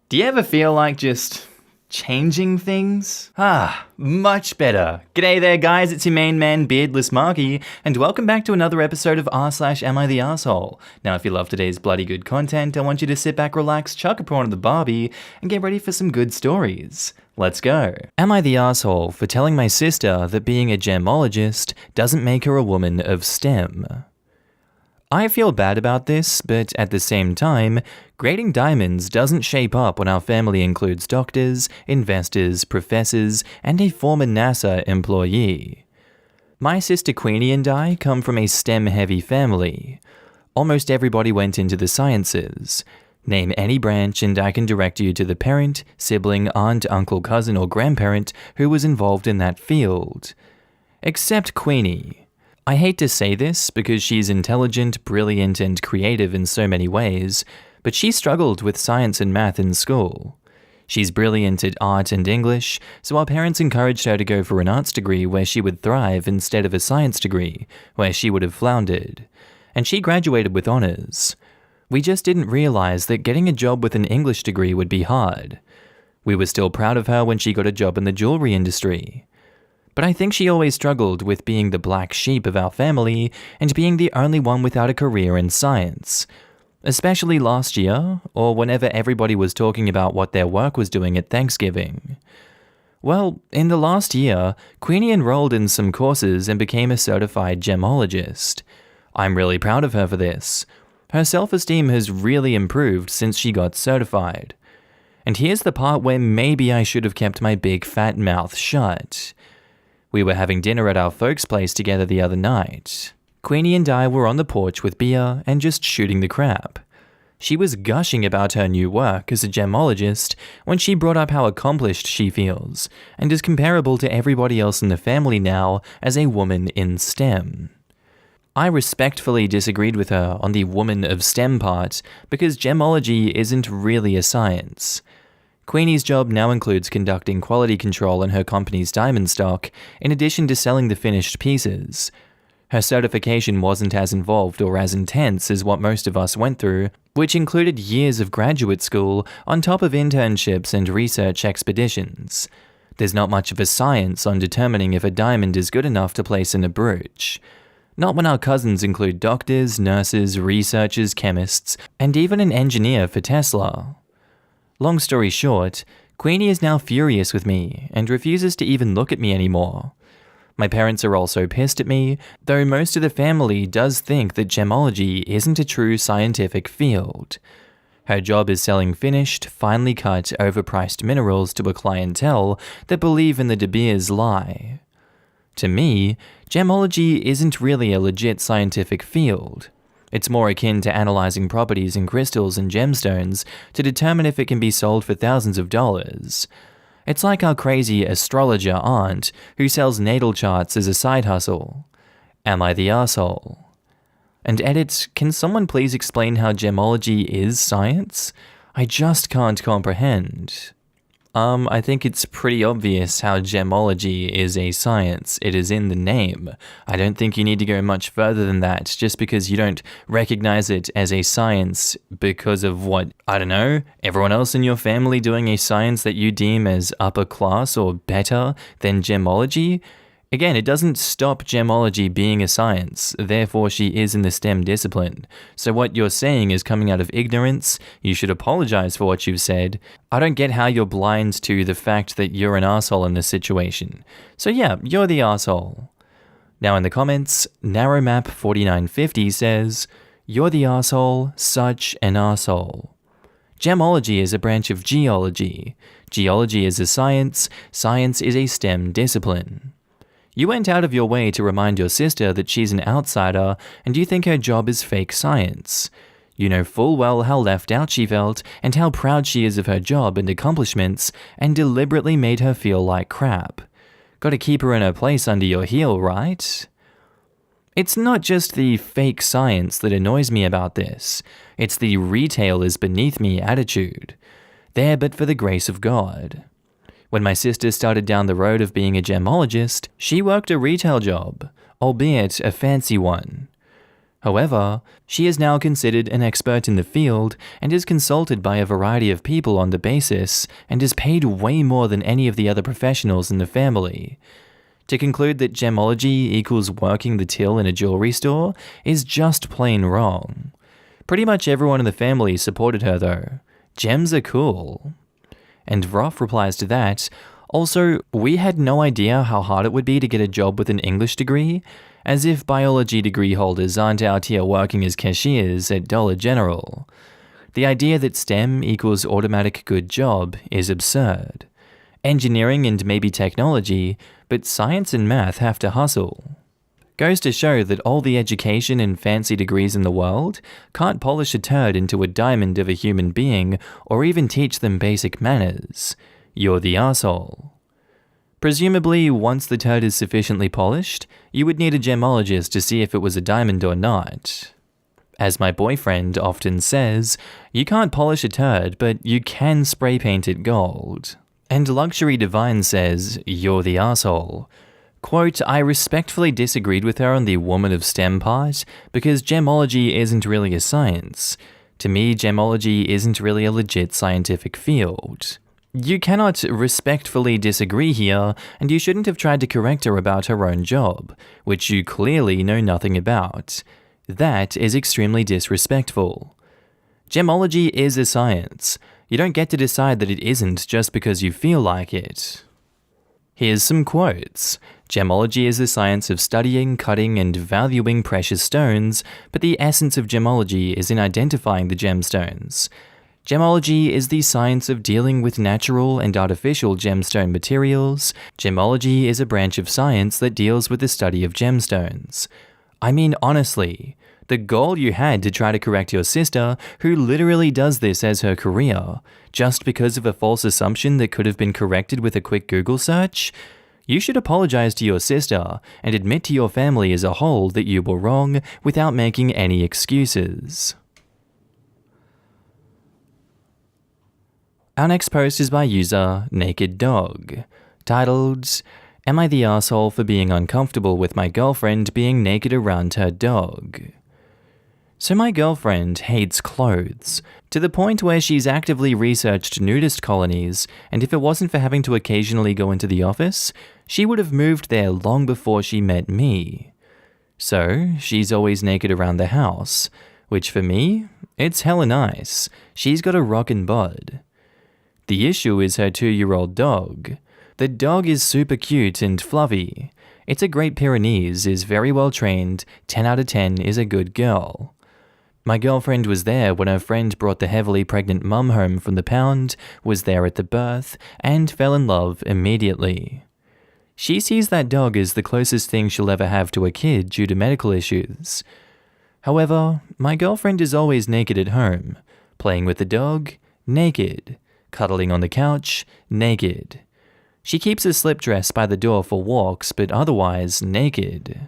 Do you ever feel like just changing things? Much better. G'day there guys, it's your main man, beardless Markee, and welcome back to another episode of r/AmITheA. Now if you love today's bloody good content, I want you to sit back, relax, chuck a prawn at the barbie, and get ready for some good stories. Let's go. Am I the asshole for telling my sister that being a gemologist doesn't make her a woman of STEM? I feel bad about this, but at the same time, grading diamonds doesn't shape up when our family includes doctors, investors, professors, and a former NASA employee. My sister Queenie and I come from a STEM-heavy family. Almost everybody went into the sciences. Name any branch and I can direct you to the parent, sibling, aunt, uncle, cousin, or grandparent who was involved in that field. Except Queenie. I hate to say this because she's intelligent, brilliant, and creative in so many ways, but she struggled with science and math in school. She's brilliant at art and English, so our parents encouraged her to go for an arts degree where she would thrive instead of a science degree, where she would have floundered. And she graduated with honors. We just didn't realize that getting a job with an English degree would be hard. We were still proud of her when she got a job in the jewelry industry. But I think she always struggled with being the black sheep of our family and being the only one without a career in science. Especially last year, or whenever everybody was talking about what their work was doing at Thanksgiving. Well, in the last year, Queenie enrolled in some courses and became a certified gemologist. I'm really proud of her for this. Her self-esteem has really improved since she got certified. And here's the part where maybe I should have kept my big fat mouth shut. We were having dinner at our folks' place together the other night. Queenie and I were on the porch with beer and just shooting the crap. She was gushing about her new work as a gemologist when she brought up how accomplished she feels and is comparable to everybody else in the family now as a woman in STEM. I respectfully disagreed with her on the woman of STEM part because gemology isn't really a science. Queenie's job now includes conducting quality control in her company's diamond stock, in addition to selling the finished pieces. Her certification wasn't as involved or as intense as what most of us went through, which included years of graduate school on top of internships and research expeditions. There's not much of a science on determining if a diamond is good enough to place in a brooch. Not when our cousins include doctors, nurses, researchers, chemists, and even an engineer for Tesla. Long story short, Queenie is now furious with me and refuses to even look at me anymore. My parents are also pissed at me, though most of the family does think that gemology isn't a true scientific field. Her job is selling finished, finely cut, overpriced minerals to a clientele that believe in the De Beers lie. To me, gemology isn't really a legit scientific field. It's more akin to analyzing properties in crystals and gemstones to determine if it can be sold for thousands of dollars. It's like our crazy astrologer aunt who sells natal charts as a side hustle. Am I the asshole? And edit, can someone please explain how gemology is science? I just can't comprehend. I think it's pretty obvious how gemology is a science. It is in the name. I don't think you need to go much further than that, just because you don't recognize it as a science because of what, I don't know, everyone else in your family doing a science that you deem as upper class or better than gemology. Again, it doesn't stop gemology being a science, therefore she is in the STEM discipline. So what you're saying is coming out of ignorance. You should apologize for what you've said. I don't get how you're blind to the fact that you're an asshole in this situation. So yeah, you're the asshole. Now in the comments, NarrowMap4950 says, "You're the asshole, such an asshole." Gemology is a branch of geology. Geology is a science. Science is a STEM discipline. You went out of your way to remind your sister that she's an outsider and you think her job is fake science. You know full well how left out she felt and how proud she is of her job and accomplishments and deliberately made her feel like crap. Gotta keep her in her place under your heel, right? It's not just the fake science that annoys me about this. It's the retail is beneath me attitude. There but for the grace of God. When my sister started down the road of being a gemologist, she worked a retail job, albeit a fancy one. However, she is now considered an expert in the field and is consulted by a variety of people on the basis and is paid way more than any of the other professionals in the family. To conclude that gemology equals working the till in a jewelry store is just plain wrong. Pretty much everyone in the family supported her though. Gems are cool. And Roth replies to that, also, we had no idea how hard it would be to get a job with an English degree, as if biology degree holders aren't out here working as cashiers at Dollar General. The idea that STEM equals automatic good job is absurd. Engineering and maybe technology, but science and math have to hustle. Goes to show that all the education and fancy degrees in the world can't polish a turd into a diamond of a human being or even teach them basic manners. You're the asshole. Presumably, once the turd is sufficiently polished, you would need a gemologist to see if it was a diamond or not. As my boyfriend often says, you can't polish a turd, but you can spray paint it gold. And Luxury Divine says, you're the asshole. Quote, I respectfully disagreed with her on the woman of STEM part, because gemology isn't really a science. To me, gemology isn't really a legit scientific field. You cannot respectfully disagree here, and you shouldn't have tried to correct her about her own job, which you clearly know nothing about. That is extremely disrespectful. Gemology is a science. You don't get to decide that it isn't just because you feel like it. Here's some quotes. Gemology is the science of studying, cutting, and valuing precious stones, but the essence of gemology is in identifying the gemstones. Gemology is the science of dealing with natural and artificial gemstone materials. Gemology is a branch of science that deals with the study of gemstones. I mean, honestly, the goal you had to try to correct your sister, who literally does this as her career, just because of a false assumption that could have been corrected with a quick Google search? You should apologize to your sister and admit to your family as a whole that you were wrong without making any excuses. Our next post is by user Naked Dog, titled, Am I the asshole for being uncomfortable with my girlfriend being naked around her dog? So my girlfriend hates clothes, to the point where she's actively researched nudist colonies, and if it wasn't for having to occasionally go into the office, she would have moved there long before she met me. So, she's always naked around the house, which for me, it's hella nice. She's got a rockin' bod. The issue is her 2-year-old dog. The dog is super cute and fluffy. It's a Great Pyrenees, is very well trained, 10 out of 10 is a good girl. My girlfriend was there when her friend brought the heavily pregnant mum home from the pound, was there at the birth, and fell in love immediately. She sees that dog as the closest thing she'll ever have to a kid due to medical issues. However, my girlfriend is always naked at home, playing with the dog, naked, cuddling on the couch, naked. She keeps a slip dress by the door for walks, but otherwise naked.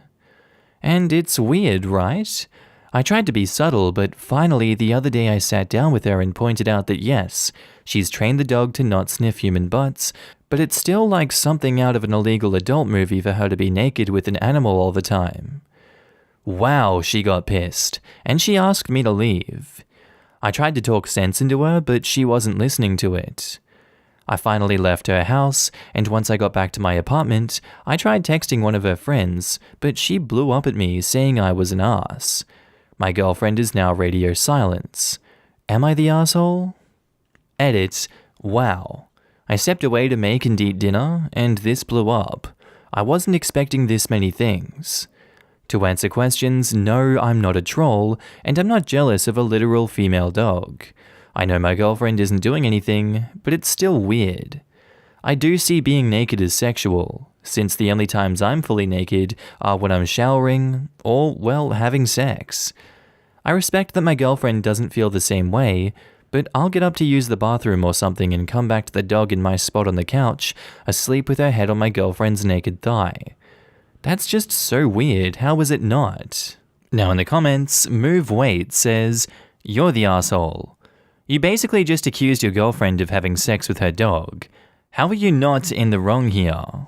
And it's weird, right? I tried to be subtle, but finally the other day I sat down with her and pointed out that yes, she's trained the dog to not sniff human butts, but it's still like something out of an illegal adult movie for her to be naked with an animal all the time. Wow, she got pissed, and she asked me to leave. I tried to talk sense into her, but she wasn't listening to it. I finally left her house, and once I got back to my apartment, I tried texting one of her friends, but she blew up at me saying I was an ass. My girlfriend is now radio silence. Am I the asshole? Edit, wow. I stepped away to make and eat dinner, and this blew up. I wasn't expecting this many things. To answer questions, no, I'm not a troll, and I'm not jealous of a literal female dog. I know my girlfriend isn't doing anything, but it's still weird. I do see being naked as sexual, since the only times I'm fully naked are when I'm showering or, well, having sex. I respect that my girlfriend doesn't feel the same way, but I'll get up to use the bathroom or something and come back to the dog in my spot on the couch, asleep with her head on my girlfriend's naked thigh. That's just so weird, how is it not? Now in the comments, Move Wait says, You're the asshole. You basically just accused your girlfriend of having sex with her dog. How are you not in the wrong here?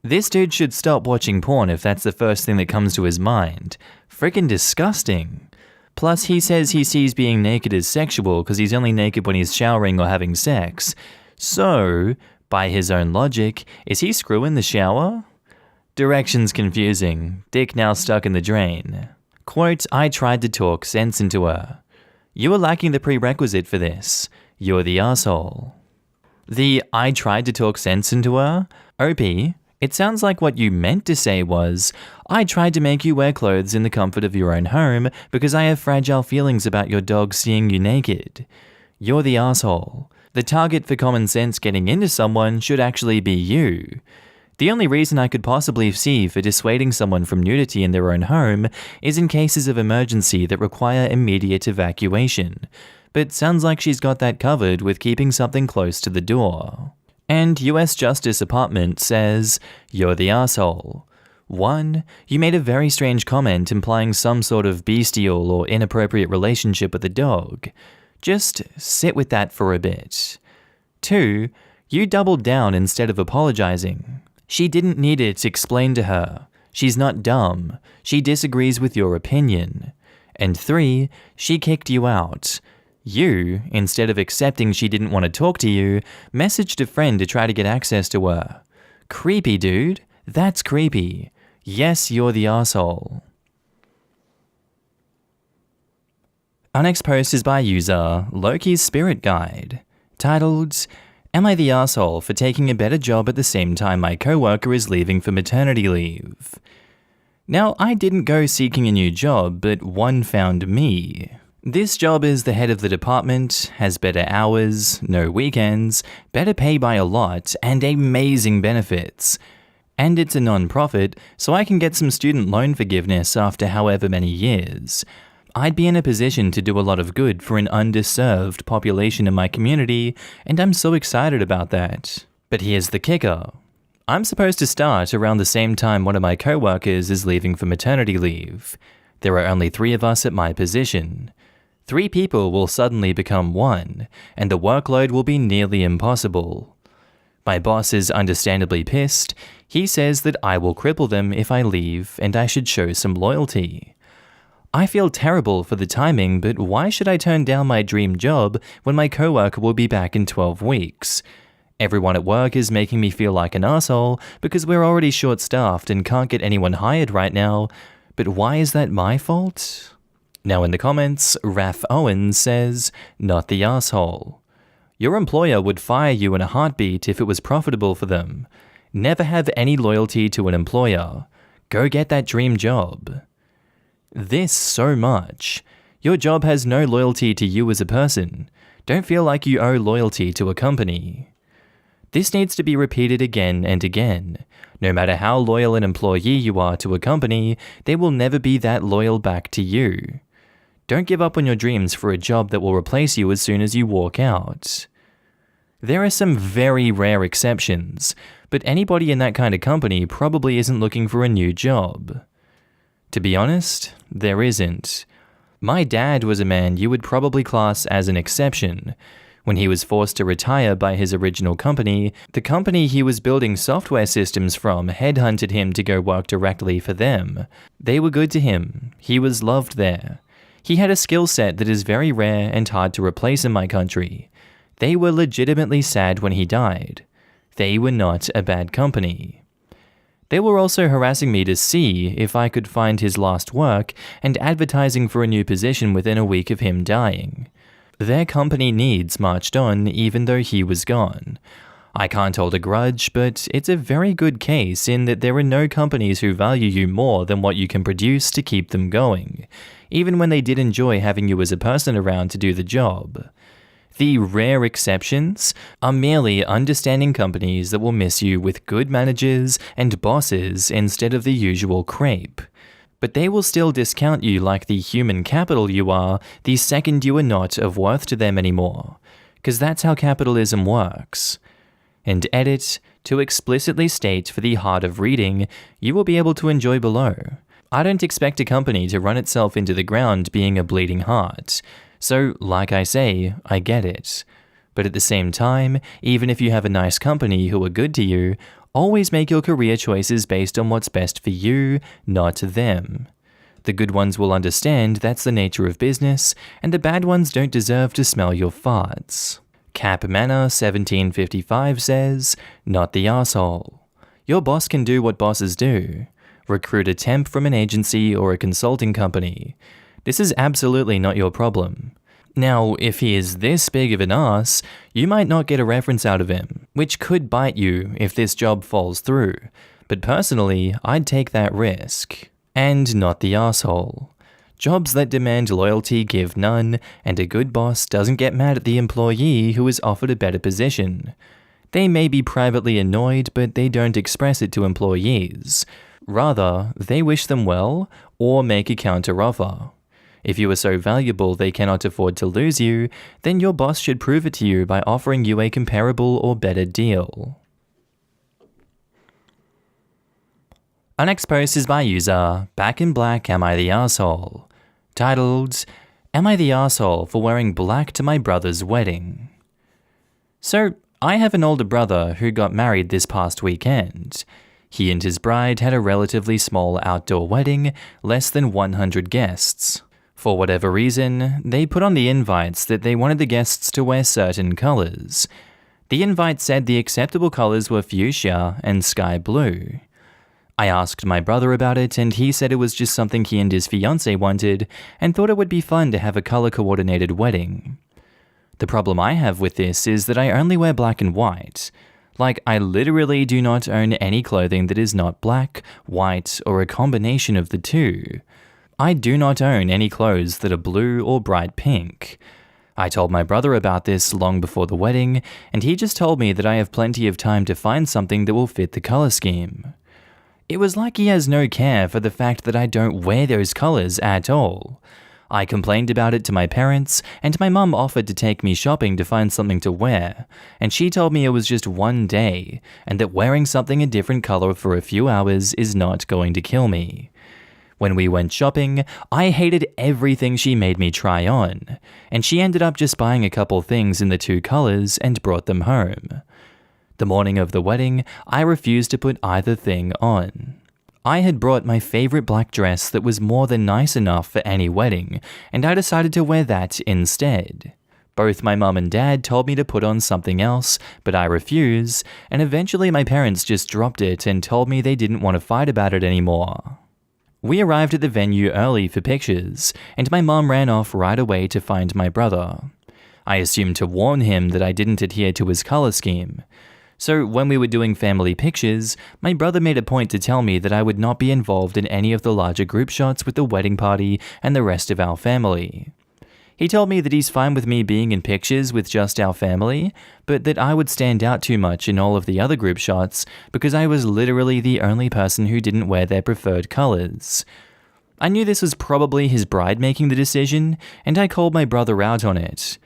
This dude should stop watching porn if that's the first thing that comes to his mind. Freaking disgusting. Plus, he says he sees being naked as sexual because he's only naked when he's showering or having sex. So, by his own logic, is he screw in the shower? Directions confusing. Dick now stuck in the drain. Quote, I tried to talk sense into her. You are lacking the prerequisite for this. You're the asshole. The I tried to talk sense into her? OP, it sounds like what you meant to say was, I tried to make you wear clothes in the comfort of your own home because I have fragile feelings about your dog seeing you naked. You're the asshole. The target for common sense getting into someone should actually be you. The only reason I could possibly see for dissuading someone from nudity in their own home is in cases of emergency that require immediate evacuation. But sounds like she's got that covered with keeping something close to the door. And US Justice Department says, you're the asshole. 1. You made a very strange comment implying some sort of bestial or inappropriate relationship with a dog. Just sit with that for a bit. 2. You doubled down instead of apologizing. She didn't need it explained to her. She's not dumb. She disagrees with your opinion. And 3, she kicked you out. You, instead of accepting she didn't want to talk to you, messaged a friend to try to get access to her. Creepy, dude. That's creepy. Yes, you're the asshole. Our next post is by user Loki's Spirit Guide, titled, Am I the asshole for taking a better job at the same time my coworker is leaving for maternity leave? Now, I didn't go seeking a new job, but one found me. This job is the head of the department, has better hours, no weekends, better pay by a lot, and amazing benefits. And it's a non-profit, so I can get some student loan forgiveness after however many years. I'd be in a position to do a lot of good for an underserved population in my community, and I'm so excited about that. But here's the kicker. I'm supposed to start around the same time one of my coworkers is leaving for maternity leave. There are only 3 of us at my position. 3 people will suddenly become 1, and the workload will be nearly impossible. My boss is understandably pissed. He says that I will cripple them if I leave, and I should show some loyalty. I feel terrible for the timing, but why should I turn down my dream job when my coworker will be back in 12 weeks? Everyone at work is making me feel like an asshole because we're already short-staffed and can't get anyone hired right now, but why is that my fault? Now in the comments, Raph Owens says, not the asshole. Your employer would fire you in a heartbeat if it was profitable for them. Never have any loyalty to an employer. Go get that dream job. This so much. Your job has no loyalty to you as a person. Don't feel like you owe loyalty to a company. This needs to be repeated again and again. No matter how loyal an employee you are to a company, they will never be that loyal back to you. Don't give up on your dreams for a job that will replace you as soon as you walk out. There are some very rare exceptions, but anybody in that kind of company probably isn't looking for a new job. To be honest, there isn't. My dad was a man you would probably class as an exception. When he was forced to retire by his original company, the company he was building software systems from headhunted him to go work directly for them. They were good to him. He was loved there. He had a skill set that is very rare and hard to replace in my country. They were legitimately sad when he died. They were not a bad company. They were also harassing me to see if I could find his last work and advertising for a new position within a week of him dying. Their company needs marched on even though he was gone. I can't hold a grudge, but it's a very good case in that there are no companies who value you more than what you can produce to keep them going, even when they did enjoy having you as a person around to do the job. The rare exceptions are merely understanding companies that will miss you with good managers and bosses instead of the usual crepe. But they will still discount you like the human capital you are the second you are not of worth to them anymore, because that's how capitalism works. And edit, to explicitly state for the heart of reading, you will be able to enjoy below. I don't expect a company to run itself into the ground being a bleeding heart. So, like I say, I get it. But at the same time, even if you have a nice company who are good to you, Always make your career choices based on what's best for you, not them. The good ones will understand that's the nature of business, and the bad ones don't deserve to smell your farts. Cap Manor 1755 says, not the arsehole. Your boss can do what bosses do. Recruit a temp from an agency or a consulting company. This is absolutely not your problem. Now, if he is this big of an ass, you might not get a reference out of him, which could bite you if this job falls through. But personally, I'd take that risk. And not the arsehole. Jobs that demand loyalty give none, and a good boss doesn't get mad at the employee who is offered a better position. They may be privately annoyed, but they don't express it to employees. Rather, they wish them well, or make a counter-offer. If you are so valuable they cannot afford to lose you, then your boss should prove it to you by offering you a comparable or better deal. Our next post is by user Back in Black Am I the Arsehole, titled, Am I the Arsehole for wearing black to my brother's wedding? So, I have an older brother who got married this past weekend. He and his bride had a relatively small outdoor wedding, less than 100 guests. For whatever reason, they put on the invites that they wanted the guests to wear certain colors. The invite said the acceptable colors were fuchsia and sky blue. I asked my brother about it, and he said it was just something he and his fiancée wanted, and thought it would be fun to have a color-coordinated wedding. The problem I have with this is that I only wear black and white. Like, I literally do not own any clothing that is not black, white, or a combination of the two. I do not own any clothes that are blue or bright pink. I told my brother about this long before the wedding, and he just told me that I have plenty of time to find something that will fit the color scheme. It was like he has no care for the fact that I don't wear those colors at all. I complained about it to my parents, and my mum offered to take me shopping to find something to wear, and she told me it was just one day, and that wearing something a different color for a few hours is not going to kill me. When we went shopping, I hated everything she made me try on, and she ended up just buying a couple things in the two colors and brought them home. The morning of the wedding, I refused to put either thing on. I had brought my favorite black dress that was more than nice enough for any wedding, and I decided to wear that instead. Both my mum and dad told me to put on something else, but I refused, and eventually my parents just dropped it and told me they didn't want to fight about it anymore. We arrived at the venue early for pictures, and my mum ran off right away to find my brother. I assumed to warn him that I didn't adhere to his color scheme. So when we were doing family pictures, my brother made a point to tell me that I would not be involved in any of the larger group shots with the wedding party and the rest of our family. He told me that he's fine with me being in pictures with just our family, but that I would stand out too much in all of the other group shots because I was literally the only person who didn't wear their preferred colors. I knew this was probably his bride making the decision, and I called my brother out on it.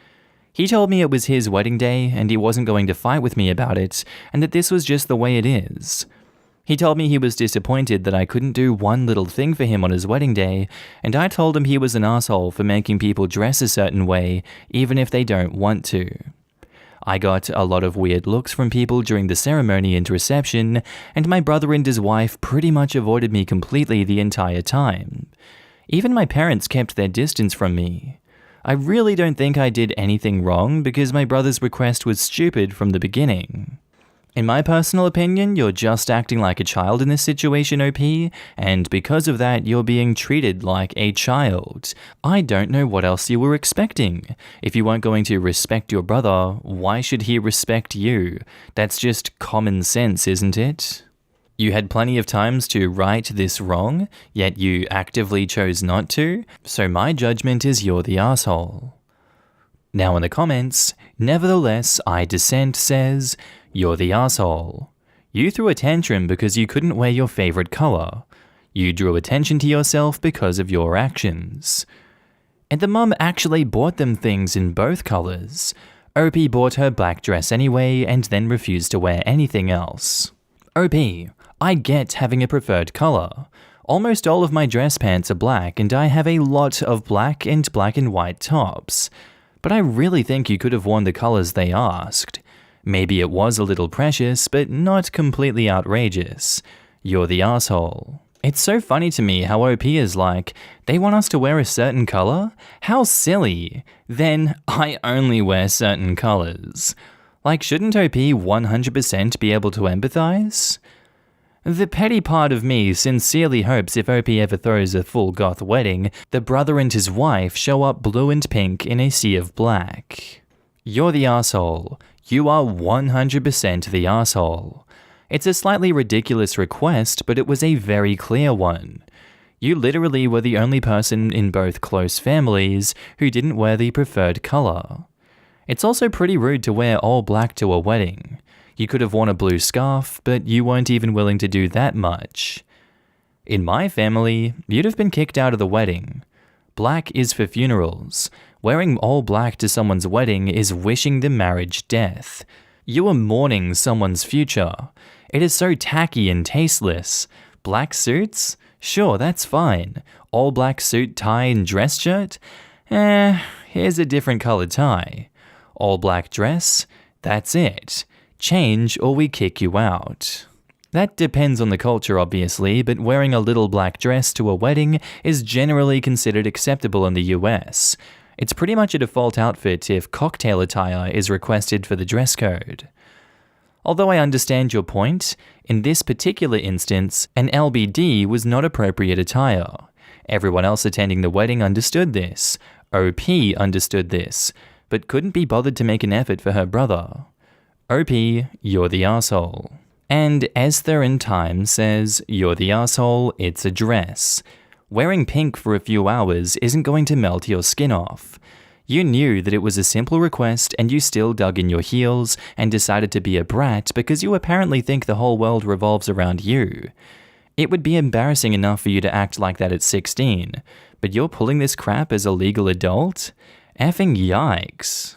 He told me it was his wedding day and he wasn't going to fight with me about it, and that this was just the way it is. He told me he was disappointed that I couldn't do one little thing for him on his wedding day, and I told him he was an asshole for making people dress a certain way, even if they don't want to. I got a lot of weird looks from people during the ceremony and reception, and my brother and his wife pretty much avoided me completely the entire time. Even my parents kept their distance from me. I really don't think I did anything wrong because my brother's request was stupid from the beginning. In my personal opinion, you're just acting like a child in this situation, OP, and because of that, you're being treated like a child. I don't know what else you were expecting. If you weren't going to respect your brother, why should he respect you? That's just common sense, isn't it? You had plenty of times to right this wrong, yet you actively chose not to, so my judgment is you're the asshole. Now in the comments, Nevertheless, I Dissent says, you're the asshole. You threw a tantrum because you couldn't wear your favorite color. You drew attention to yourself because of your actions. And the mum actually bought them things in both colors. OP bought her black dress anyway and then refused to wear anything else. OP, I get having a preferred color. Almost all of my dress pants are black and I have a lot of black and white tops. But I really think you could have worn the colors they asked. Maybe it was a little precious, but not completely outrageous. You're the asshole. It's so funny to me how OP is like, they want us to wear a certain color? How silly. Then I only wear certain colors. Like, shouldn't OP 100% be able to empathize? The petty part of me sincerely hopes if OP ever throws a full goth wedding, the brother and his wife show up blue and pink in a sea of black. You're the asshole. You are 100% the asshole. It's a slightly ridiculous request, but it was a very clear one. You literally were the only person in both close families who didn't wear the preferred color. It's also pretty rude to wear all black to a wedding. You could have worn a blue scarf, but you weren't even willing to do that much. In my family, you'd have been kicked out of the wedding. Black is for funerals. Wearing all black to someone's wedding is wishing the marriage death. You are mourning someone's future. It is so tacky and tasteless. Black suits? Sure, that's fine. All black suit, tie, and dress shirt? Here's a different colored tie. All black dress? That's it. Change or we kick you out. That depends on the culture, obviously, but wearing a little black dress to a wedding is generally considered acceptable in the US. It's pretty much a default outfit if cocktail attire is requested for the dress code. Although I understand your point, in this particular instance, an LBD was not appropriate attire. Everyone else attending the wedding understood this. OP understood this, but couldn't be bothered to make an effort for her brother. OP, you're the asshole. And Esther in Time says, you're the asshole, it's a dress. Wearing pink for a few hours isn't going to melt your skin off. You knew that it was a simple request and you still dug in your heels and decided to be a brat because you apparently think the whole world revolves around you. It would be embarrassing enough for you to act like that at 16, but you're pulling this crap as a legal adult? Effing yikes.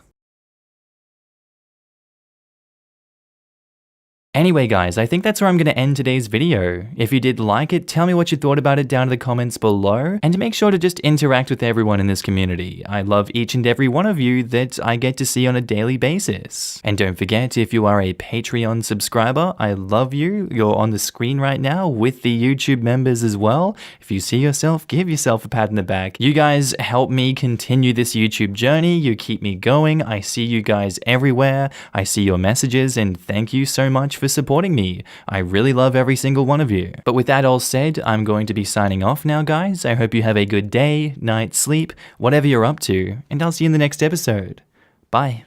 Anyway guys, I think that's where I'm going to end today's video. If you did like it, tell me what you thought about it down in the comments below, and make sure to just interact with everyone in this community. I love each and every one of you that I get to see on a daily basis. And don't forget, if you are a Patreon subscriber, I love you. You're on the screen right now with the YouTube members as well. If you see yourself, give yourself a pat in the back. You guys help me continue this YouTube journey. You keep me going. I see you guys everywhere. I see your messages, and thank you so much for supporting me. I really love every single one of you. But with that all said, I'm going to be signing off now, guys. I hope you have a good day, night, sleep, whatever you're up to, and I'll see you in the next episode. Bye.